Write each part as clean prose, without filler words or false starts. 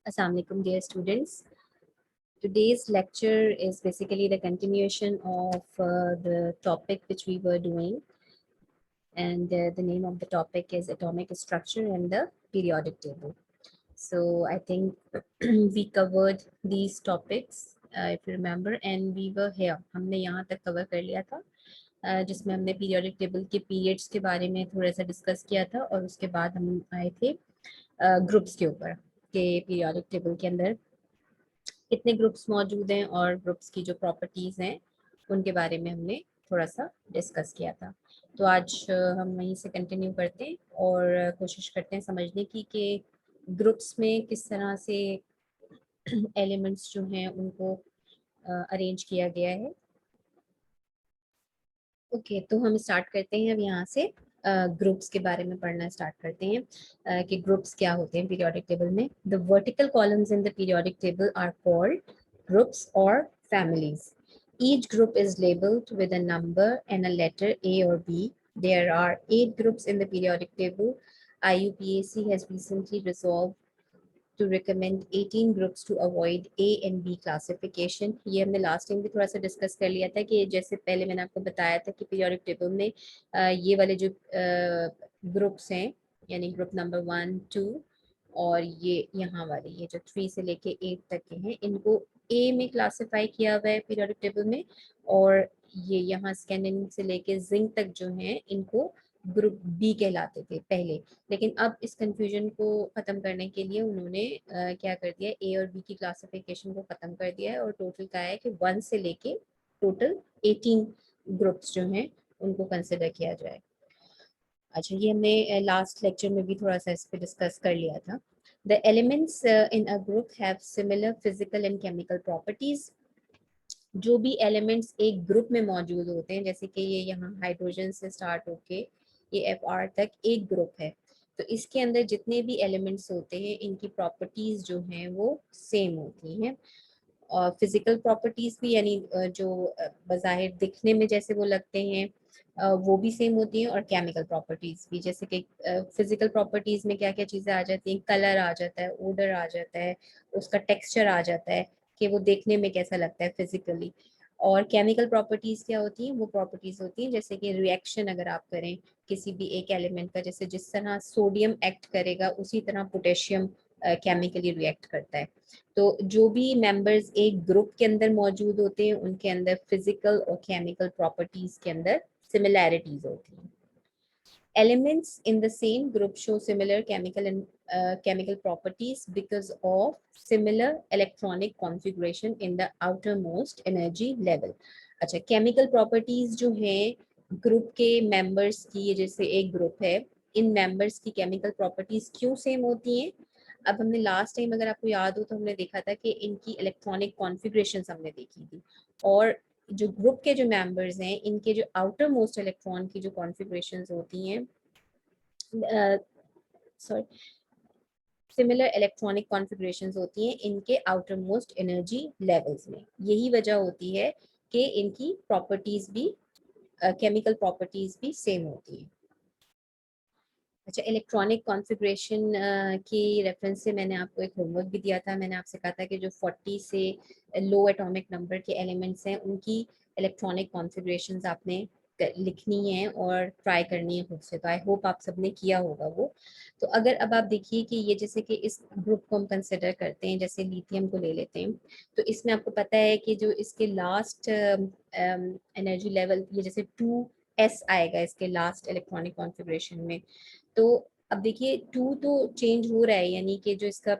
Assalamu alaikum, dear students. Today's lecture is basically the continuation of the topic which we were doing, and the name of the topic is atomic structure and the periodic table. So I think we covered these topics, if you remember, and we were here. हमने यहाँ तक cover कर लिया था, जिसमें हमने periodic table के periods के बारे में थोड़ा सा discuss किया था, और उसके बाद हम आए थे ग्रुप्स के ऊपर के पीरियोडिक टेबल के अंदर कितने ग्रुप्स मौजूद हैं और ग्रुप्स की जो प्रॉपर्टीज हैं उनके बारे में हमने थोड़ा सा डिस्कस किया था। तो आज हम वहीं से कंटिन्यू करते हैं और कोशिश करते हैं समझने की कि ग्रुप्स में किस तरह से एलिमेंट्स जो हैं उनको अरेंज किया गया है। ओके, तो हम स्टार्ट करते हैं अब यहाँ से ग्रुप्स के बारे में पढ़ना स्टार्ट करते हैं कि ग्रुप्स क्या होते हैं पीरियोडिक टेबल में। The vertical columns in the periodic table are called groups और families. Each group is labeled with a number and a letter A or B. There are 8 groups in the periodic table. IUPAC has recently resolved to recommend 18 groups to avoid A and B classification. ये हमने last time भी थोड़ा सा discuss कर लिया था कि जैसे पहले मैंने आपको बताया था कि पीरियोडिक टेबल में ये वाले जो ग्रुप्स हैं, यानी ग्रुप नंबर 1, 2 और ये यहाँ वाले, ये जो 3 से लेके 8 तक के हैं, इनको ए में क्लासिफाई किया हुआ है पीरियोडिक टेबल में, और ये यहाँ स्कैंडिनेवियन से लेके जिंक तक जो हैं इनको ग्रुप बी कहलाते थे पहले। लेकिन अब इस कंफ्यूजन को ख़त्म करने के लिए उन्होंने क्या कर दिया, ए और बी की क्लासिफिकेशन को ख़त्म कर दिया है और टोटल का है कि 1 से लेके टोटल 18 ग्रुप्स जो हैं उनको कंसिडर किया जाए। अच्छा, ये हमने लास्ट लेक्चर में भी थोड़ा सा इस पर डिस्कस कर लिया था। The elements in a group have similar physical and chemical properties. जो भी एलिमेंट्स एक ग्रुप में मौजूद होते हैं, जैसे कि ये यहाँ हाइड्रोजन से स्टार्ट होके ये Fr तक एक ग्रुप है, तो इसके अंदर जितने भी एलिमेंट्स होते हैं इनकी प्रॉपर्टीज जो हैं वो सेम होती हैं, और फिजिकल प्रॉपर्टीज भी, यानी जो बज़ाहिर दिखने में जैसे वो लगते हैं वो भी सेम होती हैं, और केमिकल प्रॉपर्टीज भी, जैसे कि फिजिकल प्रॉपर्टीज में क्या क्या चीज़ें आ जाती हैं, कलर आ जाता है, ओडर आ जाता है, उसका टेक्सचर आ जाता है कि वो देखने में कैसा लगता है फिजिकली। और केमिकल प्रॉपर्टीज क्या होती हैं, वो प्रॉपर्टीज होती हैं जैसे कि रिएक्शन अगर आप करें किसी भी एक एलिमेंट का, जैसे जिस तरह सोडियम एक्ट करेगा उसी तरह पोटेशियम केमिकली रिएक्ट करता है। तो जो भी मेंबर्स एक ग्रुप के अंदर मौजूद होते हैं उनके अंदर फिजिकल और केमिकल प्रॉपर्टीज के अंदर सिमिलैरिटीज होती हैं. Elements in the same group show similar chemical properties because of similar electronic configuration in the outermost energy level. अच्छा, chemical properties जो हैं ग्रुप के मेंबर्स की, ये जैसे एक ग्रुप है, इन मेंबर्स की केमिकल प्रॉपर्टीज क्यों सेम होती हैं? अब हमने लास्ट टाइम अगर आपको याद हो तो हमने देखा था कि इनकी इलेक्ट्रॉनिक कॉन्फ़िगरेशन हमने देखी थी, और जो ग्रुप के जो मेंबर्स हैं इनके जो आउटर मोस्ट इलेक्ट्रॉन की जो कॉन्फ़िगरेशंस होती हैं, सॉरी, सिमिलर इलेक्ट्रॉनिक कॉन्फ़िगरेशंस होती हैं इनके आउटर मोस्ट एनर्जी लेवल्स में. यही वजह होती है कि इनकी प्रॉपर्टीज भी, केमिकल प्रॉपर्टीज भी सेम होती हैं. अच्छा, इलेक्ट्रॉनिक कॉन्फ़िगरेशन की रेफरेंस से मैंने आपको एक होमवर्क भी दिया था. मैंने आपसे कहा था कि जो 40 से लो एटॉमिक नंबर के एलिमेंट्स हैं उनकी इलेक्ट्रॉनिक कॉन्फ़िगरेशंस आपने लिखनी है और ट्राई करनी है खुद से. तो आई होप आप सबने किया होगा वो. तो अगर अब आप देखिए कि ये जैसे कि इस ग्रुप को हम कंसिडर करते हैं, जैसे लिथियम को ले लेते हैं, तो इसमें आपको पता है कि जो इसके लास्ट एनर्जी लेवल, ये जैसे 2s आएगा इसके लास्ट इलेक्ट्रॉनिक कॉन्फ़िगरेशन में. तो अब देखिए 2 तो चेंज हो रहा है, यानी कि जो इसका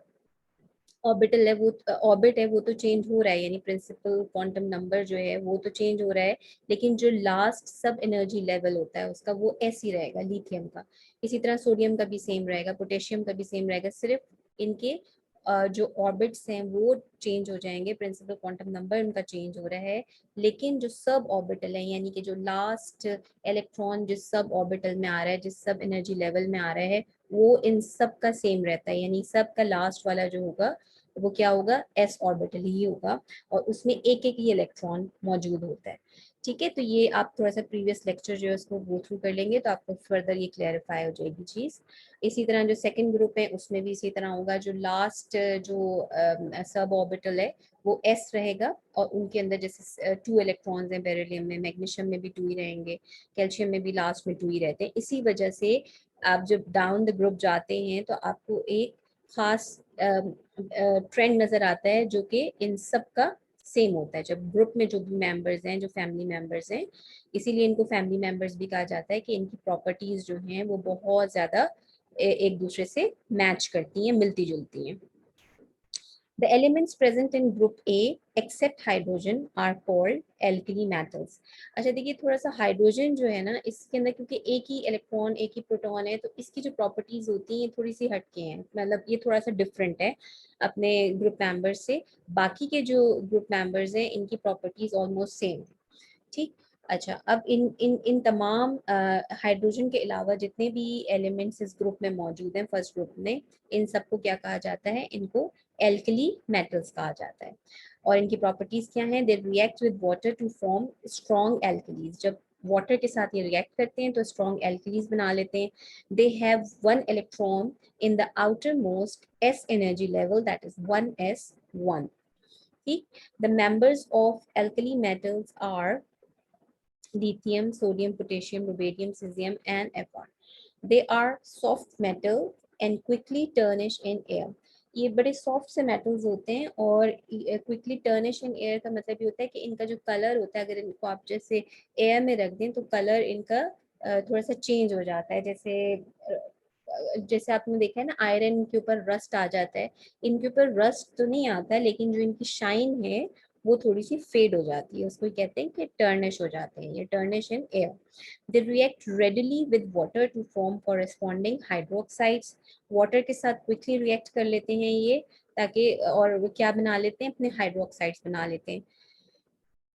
ऑर्बिटल है वो, ऑर्बिट है वो तो चेंज हो रहा है, यानी प्रिंसिपल क्वांटम नंबर जो है वो तो चेंज हो रहा है, लेकिन जो लास्ट सब एनर्जी लेवल होता है उसका वो ऐसे ही रहेगा लिथियम का. इसी तरह सोडियम का भी सेम रहेगा, पोटेशियम का भी सेम रहेगा, सिर्फ इनके जो ऑर्बिट्स हैं वो चेंज हो जाएंगे, प्रिंसिपल क्वांटम नंबर उनका चेंज हो रहा है, लेकिन जो सब ऑर्बिटल है, यानी कि जो लास्ट इलेक्ट्रॉन जिस सब ऑर्बिटल में आ रहा है, जिस सब एनर्जी लेवल में आ रहा है, वो इन सब का सेम रहता है, यानी सब का लास्ट वाला जो होगा वो क्या होगा, एस ऑर्बिटल ही होगा, और उसमें एक एक ही इलेक्ट्रॉन मौजूद होता है. ठीक है, तो ये आप थोड़ा सा प्रीवियस लेक्चर जो है उसको गो थ्रू कर लेंगे तो आपको फर्दर ये क्लैरिफाई हो जाएगी चीज़। इसी तरह जो सेकंड ग्रुप है उसमें भी इसी तरह होगा, जो लास्ट जो सब ऑर्बिटल है वो एस रहेगा और उनके अंदर जैसे 2 इलेक्ट्रॉन्स हैं बेरिलियम में, मैग्नीशियम में भी 2 ही रहेंगे, कैल्शियम में भी लास्ट में 2 ही रहते हैं। इसी वजह से आप जब डाउन द ग्रुप जाते हैं तो आपको एक खास ट्रेंड नजर आता है जो कि इन सब का सेम होता है। जब ग्रुप में जो भी मेंबर्स हैं, जो फैमिली मेंबर्स हैं, इसीलिए इनको फैमिली मेंबर्स भी कहा जाता है कि इनकी प्रॉपर्टीज जो हैं वो बहुत ज्यादा एक दूसरे से मैच करती हैं, मिलती जुलती हैं। The elements present in group A except hydrogen are called alkali metals. अच्छा देखिए, थोड़ा सा हाइड्रोजन जो है ना इसके अंदर, क्योंकि एक ही इलेक्ट्रॉन एक ही प्रोटॉन है तो इसकी जो प्रॉपर्टीज होती हैं थोड़ी सी हटके हैं, मतलब ये थोड़ा सा डिफरेंट है अपने ग्रुप मेंबर्स से। बाकी के जो ग्रुप मेंबर्स हैं इनकी प्रॉपर्टीज ऑलमोस्ट सेम। ठीक। अच्छा, अब इन इन इन तमाम हाइड्रोजन के अलावा जितने भी एलिमेंट्स इस ग्रुप में मौजूद हैं, फर्स्ट ग्रुप में, इन सबको क्या कहा जाता है? इनको एल्कली मेटल्स कहा जाता है। और इनकी प्रॉपर्टीज क्या हैं? They react with water to form strong alkalis. जब वाटर के साथ ये रिएक्ट करते हैं तो स्ट्रॉन्ग एल्कलीज बना लेते हैं। They have 1 electron in the outermost s energy level, that is 1s1। ठीक। The members of alkali metals are lithium, sodium, potassium, rubidium, cesium, and Fr. They are soft metal and quickly tarnish in air. ये बड़े soft से metals होते हैं और quickly tarnish in air का मतलब ये होता है कि इनका जो कलर होता है, अगर इनको आप जैसे एयर में रख दें तो कलर इनका थोड़ा सा चेंज हो जाता है। जैसे आपने देखा है ना, आयरन के ऊपर रस्ट आ जाता है, इनके ऊपर रस्ट तो नहीं आता है लेकिन जो इनकी शाइन है वो थोड़ी सी फेड हो जाती है, उसको कहते हैं कि टर्निश हो जाते हैं, ये tarnish in air. They react readily with water to form corresponding hydroxides. Water के साथ क्विकली रिएक्ट कर लेते हैं ये, ताकि और वो क्या बना लेते हैं? अपने हाइड्रोक्साइड्स बना लेते हैं।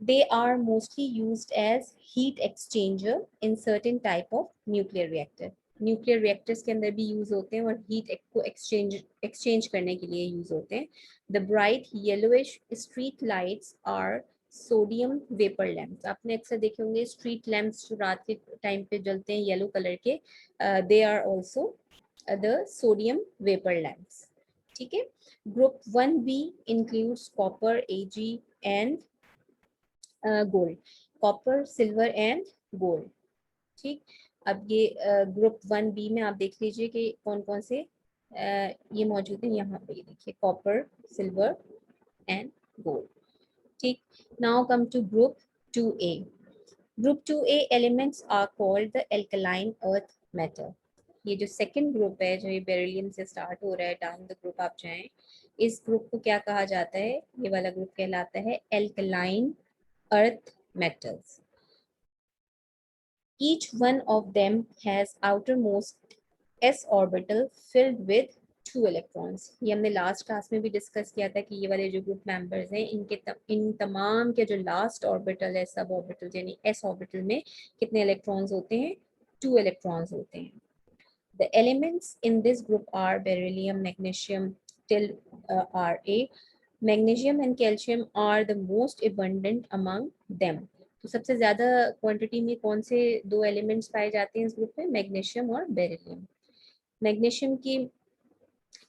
They are mostly used as heat exchanger in certain type of nuclear reactor. Nuclear reactors के अंदर भी यूज होते हैं और हीट को एक्सचेंज करने के लिए यूज होते हैं। The bright yellowish street lights are sodium vapour lamps. आपने अक्सर देखे होंगे स्ट्रीट लैम्प्स जो रात के टाइम पे जलते हैं येलो कलर के, they are also the sodium vapour lamps. ठीक है। Group 1b includes copper, Ag and gold. Copper, silver and gold. ठीक। अब ये ग्रुप 1b में आप देख लीजिए कि कौन कौन से ये मौजूद है। यहाँ पे ये देखिए, कॉपर, सिल्वर एंड गोल्ड। ठीक। Now come to group 2a। Group 2a elements are called the alkaline earth metal. ये जो सेकंड ग्रुप है, जो ये बेरिलियम से स्टार्ट हो रहा है, डाउन द ग्रुप आप जाएं, इस ग्रुप को क्या कहा जाता है? ये वाला ग्रुप कहलाता है alkaline earth metals. Each one of them has outermost s orbital filled with 2 electrons. ये हमने लास्ट क्लास में भी डिस्कस किया था कि ये वाले जो ग्रुप मेंबर्स हैं इन तमाम के जो लास्ट ऑर्बिटल है, सब ऑर्बिटल यानी s ऑर्बिटल में कितने इलेक्ट्रॉन्स होते हैं? 2 इलेक्ट्रॉन्स होते हैं। The elements in this group are beryllium, magnesium till Ra. Magnesium and calcium are the most abundant among them. तो सबसे ज्यादा क्वांटिटी में कौन से 2 एलिमेंट्स पाए जाते हैं इस ग्रुप में? मैग्नीशियम और बेरिलियम। मैग्नीशियम की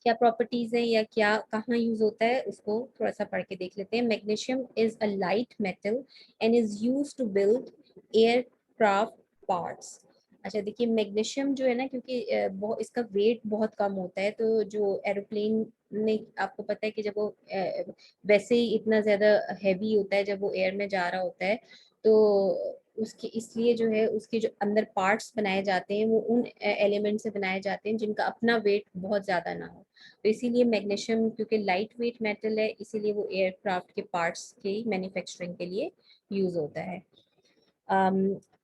क्या प्रॉपर्टीज है या क्या कहाँ यूज होता है उसको थोड़ा सा पढ़ के देख लेते हैं। Magnesium is a light metal and is used to build aircraft parts. अच्छा देखिए, मैग्नीशियम जो है ना, क्योंकि बहुत इसका वेट बहुत कम होता है, तो जो एरोप्लेन ने, आपको पता है कि जब वो वैसे ही इतना ज्यादा हैवी होता है जब वो एयर में जा रहा होता है, तो उसके इसलिए जो है उसके जो अंदर पार्ट्स बनाए जाते हैं वो उन एलिमेंट से बनाए जाते हैं जिनका अपना वेट बहुत ज्यादा ना हो। तो इसीलिए मैग्नीशियम, क्योंकि लाइट वेट मेटल है, इसीलिए वो एयरक्राफ्ट के पार्ट्स के मैन्युफैक्चरिंग के लिए यूज होता है।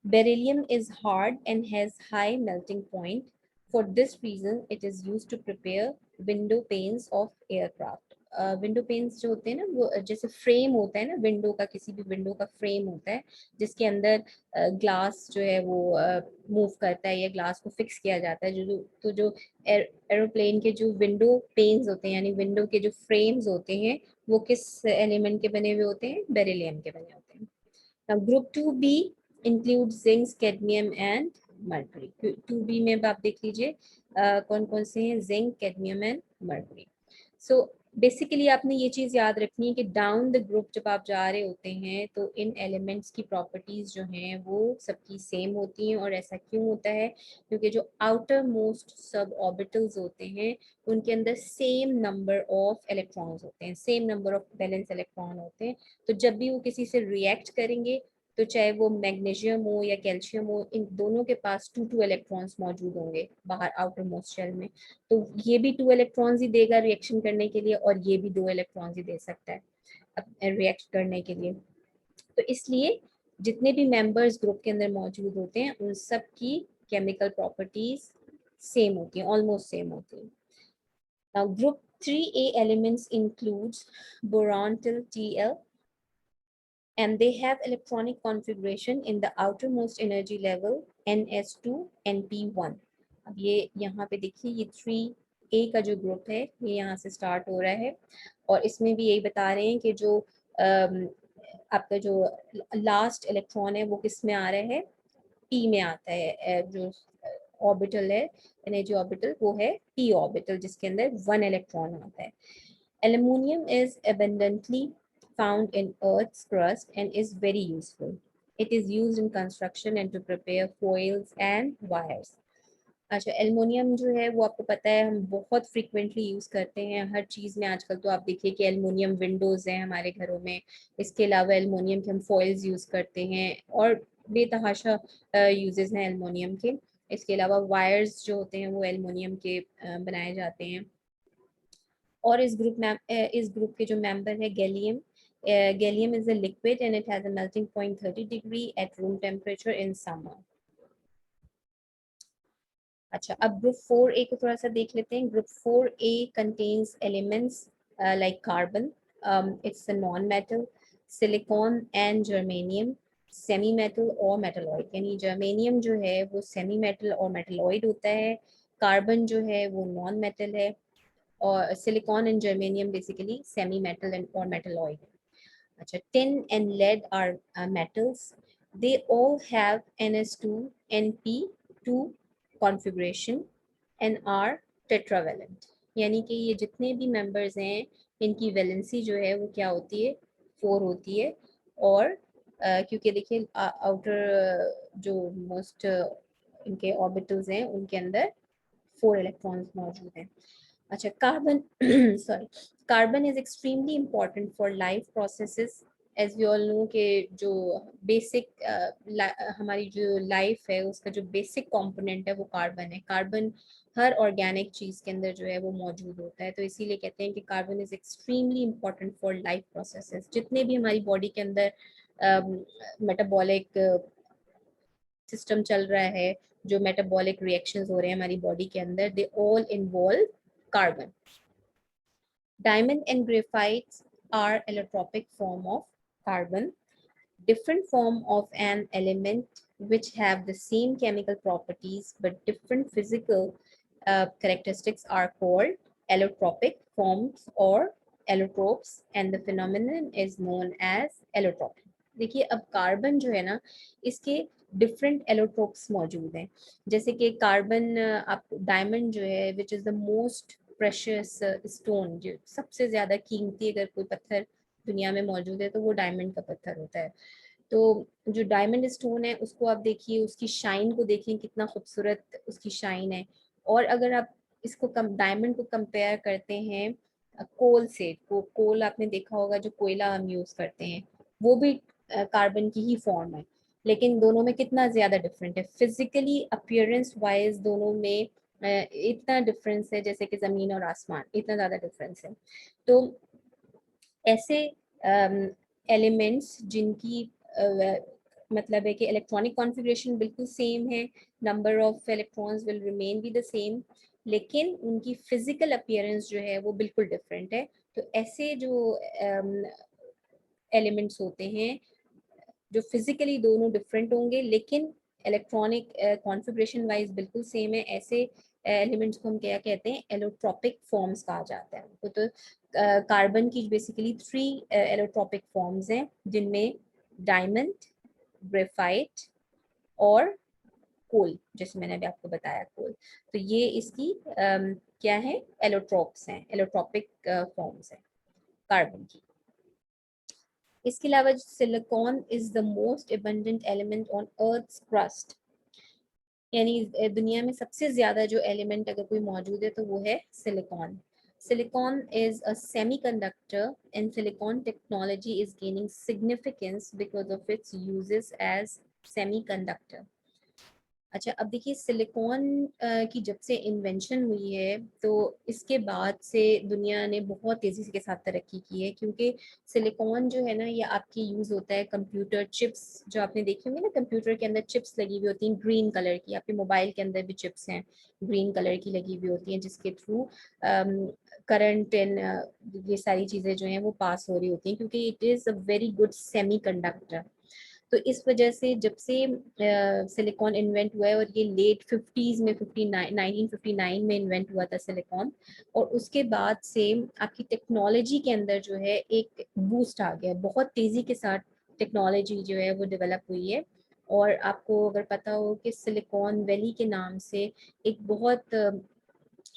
Beryllium is hard and has high melting point. For this reason, it is used to prepare window panes of aircraft. Window panes जो होते हैं ना, वो जैसे फ्रेम होता है ना विंडो का, किसी भी विंडो का फ्रेम होता है जिसके अंदर ग्लास जो है वो मूव करता है या ग्लास को फिक्स किया जाता है। जो एरोप्लेन के जो विंडो पेन्स होते हैं यानी विंडो के जो फ्रेम्स होते हैं वो किस एलिमेंट के बने हुए होते हैं? बेरिलियम के बने होते हैं। Group 2B include zinc, cadmium and mercury. 2B में आप देख लीजिए कौन कौन से हैं, zinc, cadmium and mercury. So basically आपने ये चीज़ याद रखनी है कि डाउन द ग्रुप जब आप जा रहे होते हैं तो इन एलिमेंट्स की प्रॉपर्टीज जो हैं वो सबकी सेम होती हैं। और ऐसा क्यों होता है? क्योंकि जो आउटर मोस्ट सब ऑर्बिटल्स होते हैं उनके अंदर सेम नंबर ऑफ इलेक्ट्रॉन्स होते हैं, same number of valence electron होते हैं। तो जब भी वो किसी से रिएक्ट करेंगे तो चाहे वो मैग्नीशियम हो या कैल्शियम हो, इन दोनों के पास 2 इलेक्ट्रॉन्स मौजूद होंगे बाहर आउटर मोस्ट शेल में। तो ये भी 2 इलेक्ट्रॉन्स ही देगा रिएक्शन करने के लिए और ये भी 2 इलेक्ट्रॉन्स ही दे सकता है रिएक्ट करने के लिए। तो इसलिए जितने भी मेंबर्स ग्रुप के अंदर मौजूद होते हैं उन सब की केमिकल प्रॉपर्टीज सेम होती हैं, ऑलमोस्ट सेम होती हैं। Now group 3A elements includes boron till Tl and they have electronic configuration in the outermost energy level ns2 np1। अब ये यहाँ पे देखिए ये 3A का जो ग्रुप है ये यहाँ से स्टार्ट हो रहा है और इसमें भी यही बता रहे हैं कि जो आपका जो लास्ट इलेक्ट्रॉन है वो किस में आ रहा है, p में आता है। जो ऑर्बिटल है एनर्जी ऑर्बिटल वो है p ऑर्बिटल जिसके अंदर 1 इलेक्ट्रॉन आता है। Aluminium is abundantly found in Earth's crust and is very useful. It is used in construction and to prepare foils and wires. अच्छा, एल्युमिनियम जो है वो आपको पता है हम बहुत फ्रीक्वेंटली यूज़ करते हैं हर चीज़ में। आजकल तो आप देखिए कि एल्युमिनियम विंडोज़ हैं हमारे घरों में। इसके अलावा एल्युमिनियम के हम फॉइल्स यूज़ करते हैं और बेतहाशा यूजेस हैं एल्युमिनियम के। इसके अलावा वायर्स जो होते हैं वो एल्युमिनियम के बनाए जाते हैं। और इस ग्रुप के जो मेंबर है gallium, gallium is a liquid and it has a melting point 30 degree at room temperature in summer. अच्छा, अब ग्रुप 4A को थोड़ा सा देख लेते हैं। Group 4A contains elements like carbon, it's a non metal, silicon and germanium, semi metal और metalloid. यानी जर्मेनियम जो है वो सेमी मेटल और मेटलॉइड होता है, कार्बन जो है वो नॉन मेटल है और silicon and germanium basically semi metal and और मेटलॉइड। अच्छा, tin and lead are metals. They all have ns2 np2 configuration and are tetravalent। यानी कि ये जितने भी मेंबर्स हैं इनकी वैलेंसी जो है वो क्या होती है, 4 होती है। और क्योंकि देखिए आउटर जो मोस्ट इनके ऑर्बिटल्स हैं उनके अंदर 4 इलेक्ट्रॉन्स मौजूद हैं। अच्छा, carbon sorry, carbon is extremely important for life processes. As we all know कि जो बेसिक हमारी जो लाइफ है उसका जो बेसिक कंपोनेंट है वो कार्बन है। कार्बन हर ऑर्गेनिक चीज़ के अंदर जो है वो मौजूद होता है। तो इसीलिए कहते हैं कि carbon is extremely important for life processes. जितने भी हमारी बॉडी के अंदर मेटाबॉलिक सिस्टम चल रहा है, जो मेटाबॉलिक रिएक्शंस हो रहे हैं हमारी बॉडी के अंदर, they all involve carbon. Diamond and graphites are allotropic form of carbon, different form of an element which have the same chemical properties but different physical characteristics are called allotropic forms or allotropes and the phenomenon is known as allotropy। देखिए अब carbon जो है ना इसके different allotropes मौजूद हैं। जैसे कि कार्बन आप डायमंड जो है which is the most precious stone, जो सबसे ज़्यादा कीमती अगर कोई पत्थर दुनिया में मौजूद है तो वो डायमंड का पत्थर होता है। तो जो डायमंड स्टोन है उसको आप देखिए, उसकी शाइन को देखिए कितना खूबसूरत उसकी शाइन है। और अगर आप इसको डायमंड को कंपेयर करते हैं कोल से, कोल आपने देखा होगा जो कोयला हम यूज़ करते हैं वो भी कार्बन की ही फॉर्म है। लेकिन दोनों में कितना ज़्यादा डिफरेंट है फिजिकली अपीयरेंस वाइज, दोनों में इतना डिफरेंस है जैसे कि ज़मीन और आसमान, इतना ज़्यादा डिफरेंस है। तो ऐसे एलिमेंट्स जिनकी मतलब है कि इलेक्ट्रॉनिक कॉन्फ़िगरेशन बिल्कुल सेम है, number of electrons will remain be the same, लेकिन उनकी फिजिकल अपीयरेंस जो है वो बिल्कुल डिफरेंट है। तो ऐसे जो एलिमेंट्स होते हैं जो फिजिकली दोनों डिफरेंट होंगे लेकिन इलेक्ट्रॉनिक कॉन्फ़िगरेशन वाइज बिल्कुल सेम है, ऐसे एलिमेंट्स को हम क्या कहते हैं, एलोट्रोपिक फॉर्म्स कहा जाता है। तो कार्बन की बेसिकली 3 एलोट्रोपिक फॉर्म्स हैं जिनमें डायमंड, ग्रेफाइट और कोल, जैसे मैंने अभी आपको बताया कोल। तो ये इसकी क्या है, एलोट्रोप्स हैं, एलोट्रोपिक फॉर्म्स हैं कार्बन की। इसके अलावा silicon is the most abundant element on earth's crust, यानी दुनिया में सबसे ज्यादा जो एलिमेंट अगर कोई मौजूद है तो वो है silicon. Silicon is a semiconductor and silicon technology is gaining significance because of its uses as semiconductor. अच्छा, अब देखिए सिलिकॉन की जब से इन्वेंशन हुई है तो इसके बाद से दुनिया ने बहुत तेज़ी के साथ तरक्की की है, क्योंकि सिलिकॉन जो है ना ये आपकी यूज़ होता है कंप्यूटर चिप्स, जो आपने देखी होंगी ना कंप्यूटर के अंदर चिप्स लगी हुई होती हैं ग्रीन कलर की, आपके मोबाइल के अंदर भी चिप्स हैं ग्रीन कलर की लगी हुई होती हैं, जिसके थ्रू करंट एंड ये सारी चीज़ें जो हैं वो पास हो रही होती हैं, क्योंकि it is a very good semi conductor. तो इस वजह से जब से सिलिकॉन इन्वेंट हुआ है, और ये लेट 50s में 1959 में इन्वेंट हुआ था सिलिकॉन, और उसके बाद से आपकी टेक्नोलॉजी के अंदर जो है एक बूस्ट आ गया, बहुत तेज़ी के साथ टेक्नोलॉजी जो है वो डेवलप हुई है। और आपको अगर पता हो कि सिलिकॉन वैली के नाम से एक बहुत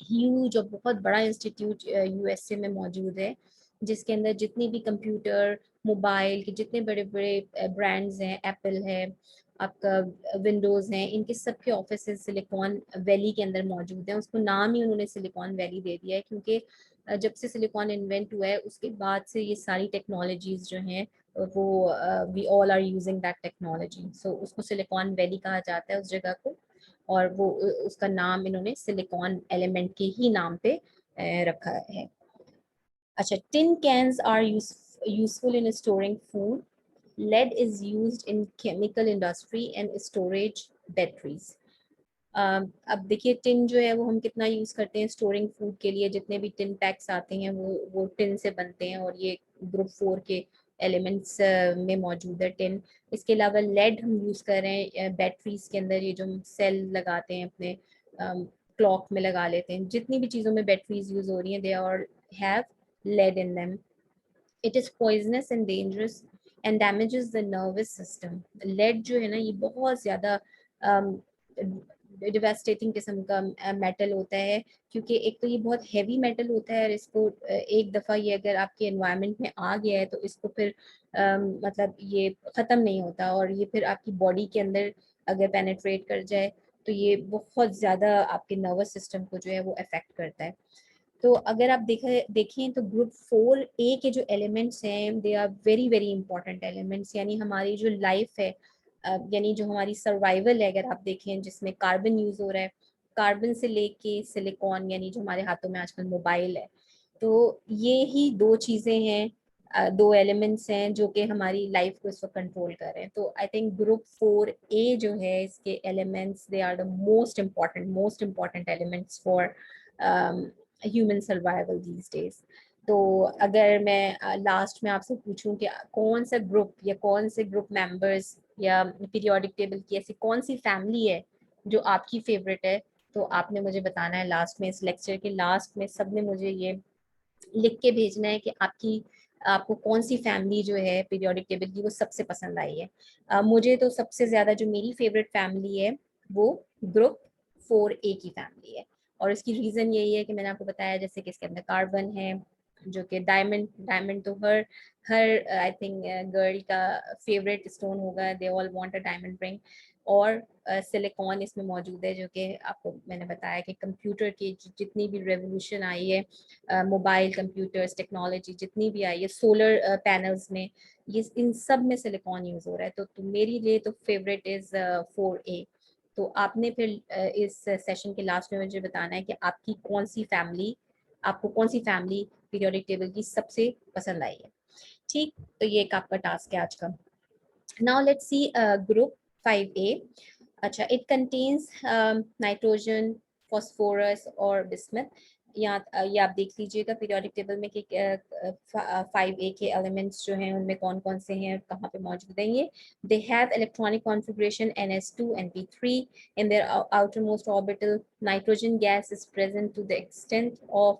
ह्यूज और बहुत बड़ा इंस्टीट्यूट यूएसए में मौजूद है, जिसके अंदर जितनी भी कंप्यूटर मोबाइल के जितने बड़े बड़े ब्रांड्स हैं, एप्पल है, आपका विंडोज़ हैं, इनके सबके ऑफिस सिलिकॉन वैली के अंदर मौजूद हैं। उसको नाम ही उन्होंने सिलिकॉन वैली दे दिया है, क्योंकि जब से सिलिकॉन इन्वेंट हुआ है उसके बाद से ये सारी टेक्नोलॉजीज जो हैं वो we all are using that technology, so उसको सिलिकॉन वैली कहा जाता है उस जगह को। और वो उसका नाम इन्होंने सिलिकॉन एलिमेंट के ही नाम पे रखा है। अच्छा, tin cans are useful in storing food. Lead is used in chemical industry and storage batteries. अब देखिए टिन जो है वो हम कितना यूज करते हैं स्टोरिंग फूड के लिए, जितने भी टिन पैक्स आते हैं वो टिन से बनते हैं, और ये ग्रुप 4 के एलिमेंट्स में मौजूद है टिन। इसके अलावा लेड हम यूज कर रहे हैं बैटरीज के अंदर, ये जो हम सेल लगाते हैं अपने क्लॉक में लगा लेते हैं, जितनी भी चीज़ों में बैटरीज यूज हो रही हैं they are have lead in them. It is poisonous and dangerous and damages the nervous system. Lead जो है ना ये बहुत ज़्यादा डिवास्टेटिंग किस्म का मेटल होता है, क्योंकि एक तो ये बहुत हैवी मेटल होता है, और इसको एक दफ़ा ये अगर आपके एनवायरनमेंट में आ गया है तो इसको फिर मतलब ये ख़त्म नहीं होता, और ये फिर आपकी बॉडी के अंदर अगर पेनेट्रेट कर जाए तो ये बहुत ज़्यादा आपके नर्वस सिस्टम को जो है वो अफेक्ट करता है। तो अगर आप देखें तो ग्रुप 4A के जो एलिमेंट्स हैं they are very very important elements, यानी हमारी जो लाइफ है यानी जो हमारी सर्वाइवल है, अगर आप देखें जिसमें कार्बन यूज हो रहा है, कार्बन से लेके सिलिकॉन, यानी जो हमारे हाथों में आजकल मोबाइल है, तो ये ही दो चीज़ें हैं, दो एलिमेंट्स हैं जो कि हमारी लाइफ को इस वक्त कंट्रोल कर रहे हैं। तो आई थिंक ग्रुप 4A जो है इसके elements they are the most important elements for human survival these days. तो अगर मैं लास्ट में आपसे पूछूं कि कौन सा ग्रुप या कौन से ग्रुप मेंबर्स या पीरियोडिक टेबल की ऐसी कौन सी फैमिली है जो आपकी फेवरेट है, तो आपने मुझे बताना है लास्ट में, इस लेक्चर के लास्ट में सबने मुझे ये लिख के भेजना है कि आपको कौन सी फैमिली जो है पीरियोडिक टेबल की वो सबसे पसंद आई है। मुझे तो सबसे ज़्यादा जो मेरी फेवरेट फैमिली है वो ग्रुप 4A की फैमिली है, और इसकी रीज़न यही है कि मैंने आपको बताया जैसे कि इसके अंदर कार्बन है, जो कि डायमंड डायमंड तो हर हर आई थिंक गर्ल का फेवरेट स्टोन होगा, they all want a diamond ring. और सिलिकॉन इसमें मौजूद है, जो कि आपको मैंने बताया कि कंप्यूटर की जितनी भी रेवोल्यूशन आई है, मोबाइल कंप्यूटर्स टेक्नोलॉजी जितनी भी आई है, सोलर पैनल्स में, ये इन सब में सिलिकॉन यूज़ हो रहा है। तो मेरे लिए तो फेवरेट इज़ 4A। तो आपने फिर इस सेशन के लास्ट में मुझे बताना है कि आपको कौन सी फैमिली पीरियोडिक टेबल की सबसे पसंद आई है। ठीक, तो ये एक आपका टास्क है आज का। Now let's see group 5A। अच्छा, इट कंटेन्स नाइट्रोजन, फॉस्फोरस और बिस्मथ। यहाँ ये आप देख लीजिएगा पीरियोडिक टेबल में कि 5A के एलिमेंट्स जो हैं उनमें कौन कौन से हैं और कहाँ पे मौजूद हैं। ये they have electronic configuration NS2 and P3 in their outermost orbital. Nitrogen gas is present to the extent of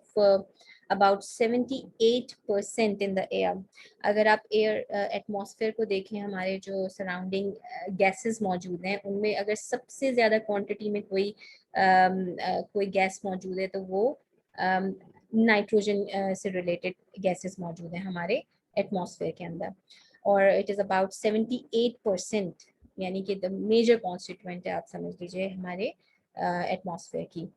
about 78% in the air. अगर आप एयर एटमॉस्फेयर को देखें, हमारे जो सराउंडिंग गैसेस मौजूद हैं उनमें अगर सबसे ज़्यादा क्वांटिटी में कोई गैस मौजूद है तो वो नाइट्रोजन से रिलेटेड गैसेस मौजूद हैं हमारे एटमॉस्फेयर के अंदर, और इट इज़ अबाउट 78%, यानी कि द मेजर कॉन्स्टिट्यूएंट है, आप समझ लीजिए हमारे एटमॉस्फेयर की.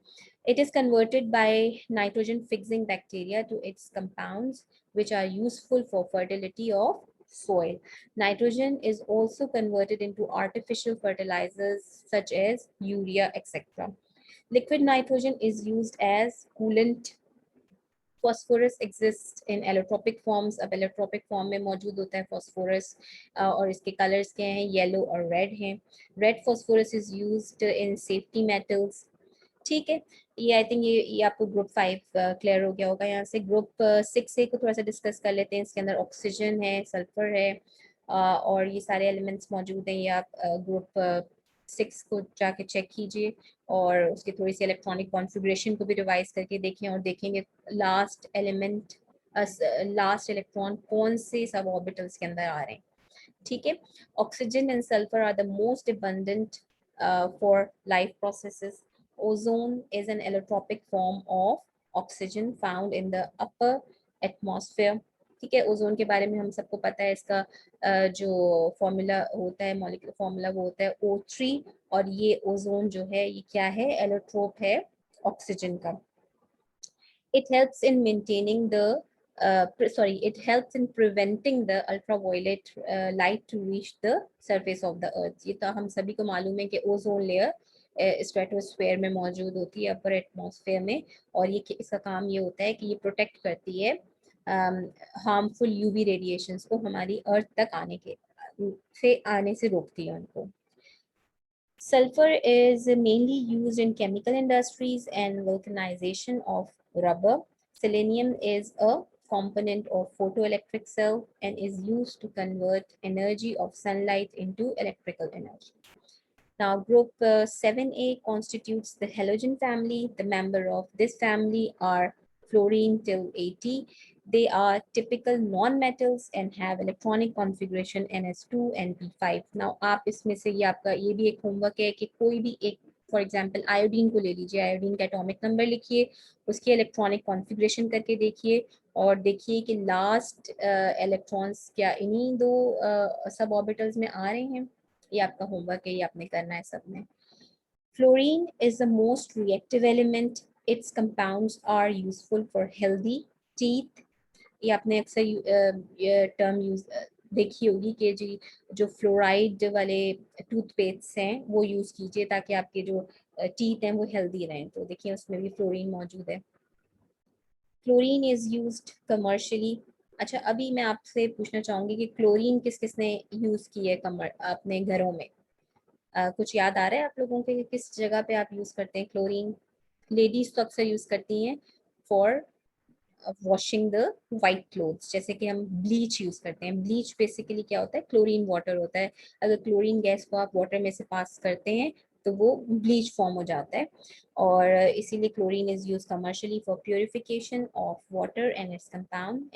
It is converted by nitrogen fixing bacteria to its compounds which are useful for fertility of soil. Nitrogen is also converted into artificial fertilizers such as urea, etc. Liquid nitrogen is used as coolant. Phosphorus exists in allotropic forms. अब allotropic form में मौजूद होता है phosphorus, और इसके colors क्या हैं, yellow और red हैं. Red phosphorus is used in safety metals. ठीक है, ये आई थिंक ये आपको ग्रुप 5 क्लियर हो गया होगा. यहाँ से ग्रुप 6 को थोड़ा सा डिस्कस कर लेते हैं. इसके अंदर ऑक्सीजन है, सल्फर है, और ये सारे एलिमेंट्स मौजूद हैं. ये आप ग्रुप 6 को जाके चेक कीजिए और उसकी थोड़ी सी इलेक्ट्रॉनिक कॉन्फ़िगरेशन को भी रिवाइज करके देखें और देखेंगे लास्ट एलिमेंट, लास्ट इलेक्ट्रॉन कौन से सब ऑर्बिटल्स के अंदर आ रहे हैं. ठीक है, oxygen and sulphur are the most abundant for life processes. Ozone is an allotropic form of oxygen found in the upper atmosphere. ठीक है, ओजोन के बारे में हम सबको पता है. इसका जो फॉर्मूला होता है, मॉलिक्यूलर फॉर्मूला, वो होता है O3, और ये ओजोन जो है ये क्या है, एलोट्रोप है ऑक्सीजन का. It helps in maintaining the it helps in preventing the ultraviolet light to reach the surface of the earth. ये तो हम सभी को मालूम है कि ओजोन लेयर स्ट्रेटोस्फेयर में मौजूद होती है, अपर एटमॉस्फेयर में, और ये इसका काम ये होता है कि ये प्रोटेक्ट करती है हार्मफुल यूवी रेडिएशंस को हमारी अर्थ तक आने से रोकती है उनको. Sulfur is mainly used in chemical industries and vulcanization of rubber. Selenium is a component of photoelectric cell and is used to convert energy of sunlight into electrical energy. Now, group 7A constitutes the halogen family. The member of this family are fluorine till 80. They are typical non-metals and have electronic configuration NS2 and P5. Now, आप इसमें से ये आपका ये भी एक homework है कि कोई भी एक, फॉर एग्जाम्पल आयोडीन को ले लीजिए, आयोडीन का एटॉमिक नंबर लिखिए, उसकी इलेक्ट्रॉनिक कॉन्फ़िगरेशन करके देखिए और देखिए कि लास्ट इलेक्ट्रॉन्स क्या इन्हीं दो सब ऑर्बिटल्स में आ रहे हैं. ये आपका होमवर्क है, ये आपने करना है सबने. Fluorine is the most reactive element. Its compounds are useful for healthy teeth. ये आपने अक्सर ये टर्म यूज देखी होगी कि जी जो फ्लोराइड वाले टूथपेस्ट हैं वो यूज कीजिए ताकि आपके जो टीथ हैं वो हेल्दी रहें. तो देखिए उसमें भी फ्लोरीन मौजूद है. Chlorine is used commercially. अच्छा, अभी मैं आपसे पूछना चाहूंगी कि क्लोरीन किस किसने यूज की है अपने घरों में. कुछ याद आ रहा है आप लोगों के किस जगह पे आप यूज करते हैं क्लोरीन? लेडीज तो अक्सर यूज करती हैं for washing the white clothes, जैसे कि हम ब्लीच यूज करते हैं. ब्लीच बेसिकली क्या होता है, क्लोरीन वाटर होता है. अगर क्लोरीन गैस को आप वाटर में से पास करते हैं तो वो ब्लीच फॉर्म हो जाता है, और इसीलिए chlorine is use commercially for purification of water and its compound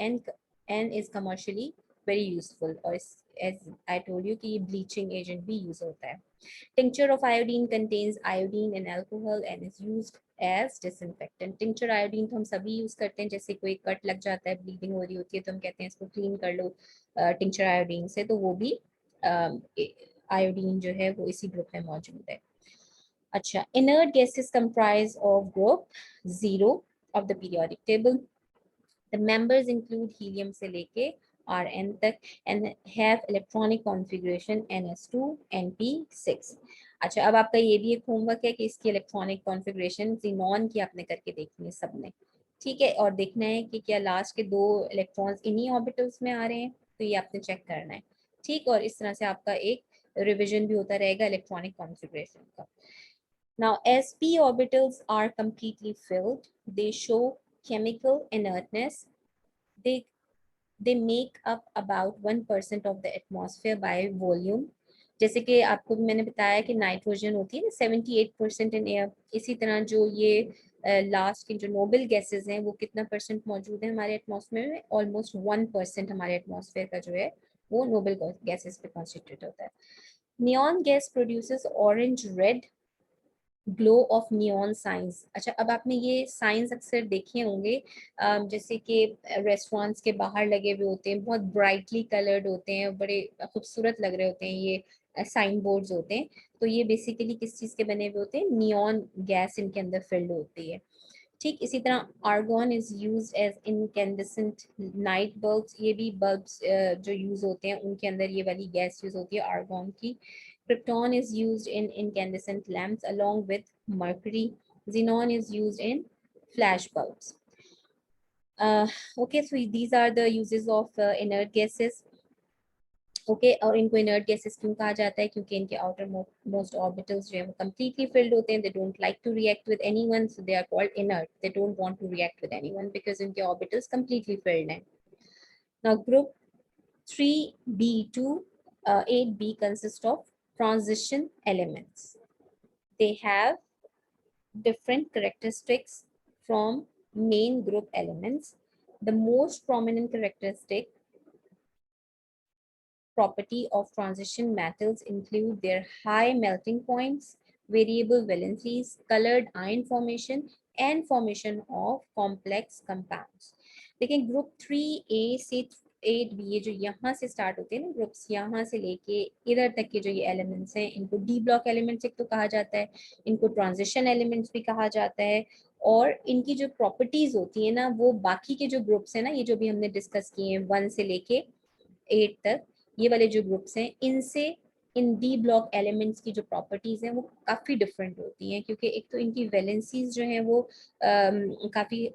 and is commercially very useful. और एज आई टोल्ड यू कि ये ब्लीचिंग एजेंट भी यूज होता है. Tincture of iodine contains iodine and alcohol and is used as disinfectant. Tincture iodine तो हम सभी use करते हैं. जैसे कोई कट लग जाता है, ब्लीडिंग हो रही होती है, तो हम कहते हैं इसको क्लीन कर लो टिंचर आयोडीन से. तो वो भी आयोडीन जो है वो इसी ग्रुप में मौजूद है. अच्छा, inert gases comprise of group 0 of the periodic table. The members include helium से लेके Rn तक and have electronic configuration NS2 NP6. अच्छा, अब आपका ये भी एक होमवर्क है कि इसकी इलेक्ट्रॉनिक कॉन्फ़िगरेशन ज़ीनॉन की आपने करके देखनी है सबने. ठीक है, और देखना है कि क्या लास्ट के 2 इलेक्ट्रॉन्स इन्हीं ऑर्बिटल्स में आ रहे हैं, तो ये आपने चेक करना है. ठीक, और इस तरह से आपका एक रिविजन भी होता रहेगा इलेक्ट्रॉनिक कॉन्फ़िगरेशन का. Now, as p orbitals are completely filled, they show chemical inertness. They make up about 1% of the atmosphere by volume. जैसे कि आपको मैंने बताया कि नाइट्रोजन होती है ना 78% इन एयर, इसी तरह जो ये लास्ट के जो नोबल गैसेस हैं वो कितना परसेंट मौजूद है हमारे एटमॉस्फेयर में? ऑलमोस्ट 1% हमारे एटमॉस्फेयर का जो है वो नोबल गैसेस पे कॉन्स्टिट्यूट होता है। Neon gas produces orange red glow of neon science. अच्छा, अब आपने ये साइंस अक्सर देखे होंगे, जैसे कि रेस्टोरेंट्स के बाहर लगे हुए होते हैं, बहुत ब्राइटली कलर्ड होते हैं, बड़े खूबसूरत लग रहे होते हैं, ये साइन बोर्ड्स होते हैं। तो ये बेसिकली किस चीज़ के बने हुए होते हैं? नियॉन गैस इनके अंदर फिल्ड होती है। ठीक इसी तरह argon is used as incandescent night bulbs, ये भी बल्ब्स जो यूज होते हैं उनके अंदर ये वाली गैस यूज होती है आर्गॉन की। Krypton is used in incandescent lamps along with mercury. xenon is used in flash bulbs. Okay, so these are the uses of inert gases. Okay और इनको इनर्ट गैसेस क्यों कहा जाता है? क्योंकि इनके आउटर मोस्ट ऑर्बिटल्स जो है वो completely filled होते हैं, they don't like to react with anyone, so they are called inert. They don't want to react with anyone because इनके ऑर्बिटल्स completely filled हैं. Now group 3b to 8b consist of transition elements. They have different characteristics from main group elements. The most prominent characteristic property of transition metals include their high melting points, variable valencies, colored ion formation, and formation of complex compounds. लेकिन group 3A से 8B ये जो यहाँ से start होते हैं ना groups, यहाँ से लेके इधर तक के जो ये एलिमेंट्स हैं इनको डी ब्लॉक एलिमेंट्स एक तो कहा जाता है, इनको ट्रांजिशन एलिमेंट्स भी कहा जाता है। और इनकी जो प्रॉपर्टीज होती है ना वो बाकी के जो ग्रुप्स हैं ना, ये जो भी हमने डिस्कस किए हैं 1 से लेके 8 तक, ये वाले जो ग्रुप्स हैं इनसे इन डी ब्लॉक एलिमेंट्स की जो प्रॉपर्टीज हैं वो काफ़ी डिफरेंट होती हैं, क्योंकि एक तो इनकी वैलेंसीज जो हैं वो काफ़ी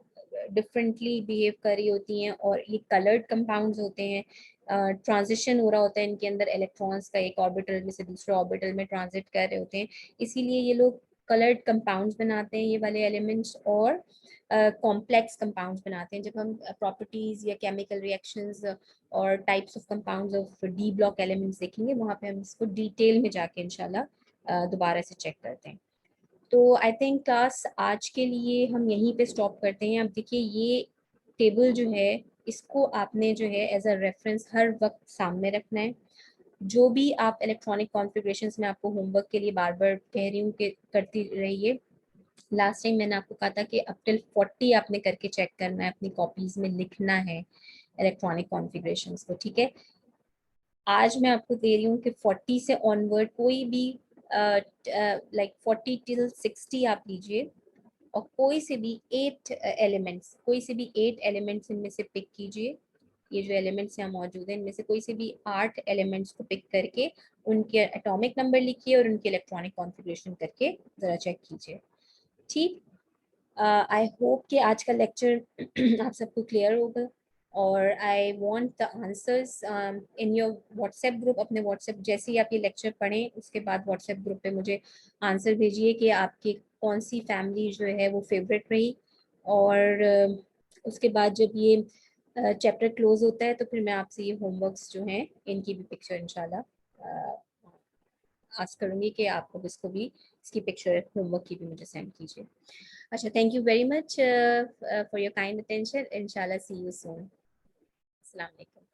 डिफरेंटली बिहेव कर रही होती हैं, और ये कलर्ड कंपाउंड्स होते हैं। ट्रांजिशन हो रहा होता है इनके अंदर, इलेक्ट्रॉन्स का एक ऑर्बिटल में से दूसरे ऑर्बिटल में ट्रांजिट कर रहे होते हैं, इसीलिए ये लोग कलर्ड कंपाउंड्स बनाते हैं ये वाले एलिमेंट्स, और कॉम्प्लेक्स कंपाउंड्स बनाते हैं। जब हम प्रॉपर्टीज या केमिकल रिएक्शंस और types of compounds of D block elements देखेंगे, वहाँ पे हम इसको डिटेल में जाके इंशाल्लाह दोबारा से चेक करते हैं। तो आई थिंक क्लास आज के लिए हम यहीं पे स्टॉप करते हैं। अब देखिए ये टेबल जो है इसको आपने जो है एज अ रेफरेंस हर वक्त सामने रखना है। जो भी आप इलेक्ट्रॉनिक कॉन्फ़िगरेशंस में आपको होमवर्क के लिए बार बार कह रही हूँ कि करती रहिए। लास्ट टाइम मैंने आपको कहा था कि अप टिल 40 आपने करके चेक करना है, अपनी कॉपीज में लिखना है इलेक्ट्रॉनिक कॉन्फ़िगरेशंस को, ठीक है। आज मैं आपको दे रही हूँ कि 40 से ऑनवर्ड कोई भी लाइक 40 टिल 60 आप लीजिए, और कोई से भी 8 एलिमेंट्स, कोई से भी 8 एलिमेंट्स इनमें से पिक कीजिए। ये जो एलिमेंट्स यहाँ मौजूद हैं इनमें से कोई से भी 8 एलिमेंट्स को पिक करके उनके एटॉमिक नंबर लिखिए और उनके इलेक्ट्रॉनिक कॉन्फ़िगरेशन करके ज़रा चेक कीजिए, ठीक। आई होप कि आज का लेक्चर आप सबको क्लियर होगा, और I want the answers in your WhatsApp group. अपने व्हाट्सएप जैसे ही आप ये लेक्चर पढ़ें उसके बाद व्हाट्सएप ग्रुप पे मुझे आंसर भेजिए कि आपकी कौन सी फैमिली जो है वो फेवरेट रही, और उसके बाद जब ये चैप्टर क्लोज होता है तो फिर मैं आपसे ये होमवर्क्स जो हैं इनकी भी पिक्चर इंशाल्लाह आस्क करूँगी कि आप लोग इसको भी, इसकी पिक्चर होमवर्क की भी मुझे सेंड कीजिए। अच्छा, thank you very much for your kind attention. इंशाल्लाह सी यू सून। अस्सलाम वालेकुम।